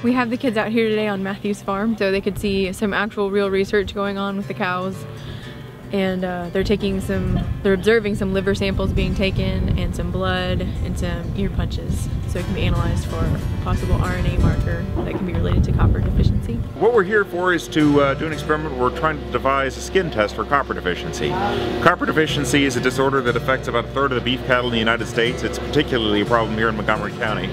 We have the kids out here today on Matthew's farm so they could see some actual real research going on with the cows. And they're observing some liver samples being taken and some blood and some ear punches so it can be analyzed for a possible RNA marker that can be related to copper deficiency. What we're here for is to do an experiment where we're trying to devise a skin test for copper deficiency. Copper deficiency is a disorder that affects about a third of the beef cattle in the United States. It's particularly a problem here in Montgomery County.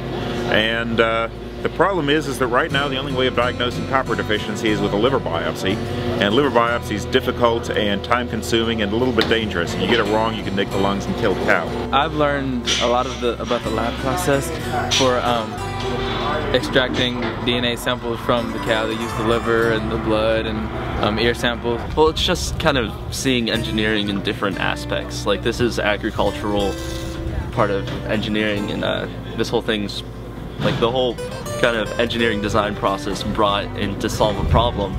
And the problem is that right now the only way of diagnosing copper deficiency is with a liver biopsy. And liver biopsy is difficult and time-consuming and a little bit dangerous. If you get it wrong, you can nick the lungs and kill the cow. I've learned a lot about the lab process for extracting DNA samples from the cow. They use the liver and the blood and ear samples. Well, it's just kind of seeing engineering in different aspects. Like, this is agricultural part of engineering, and this whole thing's like the whole kind of engineering design process brought in to solve a problem.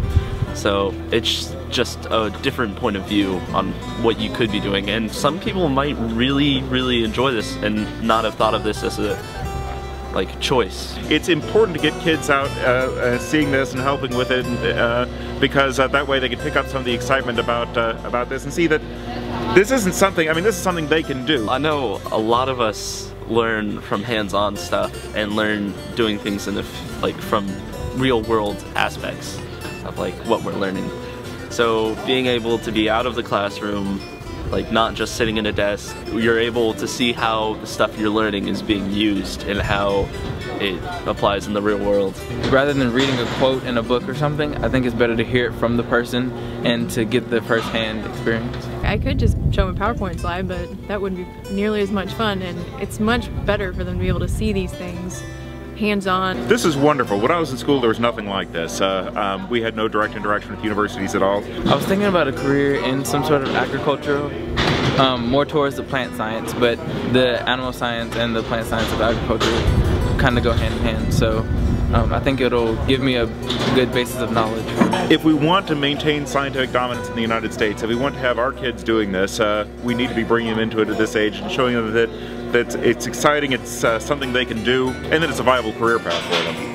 So it's just a different point of view on what you could be doing, and some people might really enjoy this and not have thought of this as a choice. It's important to get kids out seeing this and helping with it, because that way they can pick up some of the excitement about this and see that this isn't something, this is something they can do. I know a lot of us learn from hands-on stuff and learn doing things in from real-world aspects of what we're learning. So being able to be out of the classroom, not just sitting in a desk, you're able to see how the stuff you're learning is being used and how it applies in the real world. Rather than reading a quote in a book or something, I think it's better to hear it from the person and to get the first-hand experience. I could just show them a PowerPoint slide, but that wouldn't be nearly as much fun, and it's much better for them to be able to see these things hands-on. This is wonderful. When I was in school, there was nothing like this. We had no direct interaction with universities at all. I was thinking about a career in some sort of agricultural, more towards the plant science, but the animal science and the plant science of agriculture kind of go hand in hand. So I think it'll give me a good basis of knowledge. If we want to maintain scientific dominance in the United States, if we want to have our kids doing this, we need to be bringing them into it at this age and showing them that it's exciting, it's something they can do, and that it's a viable career path for them.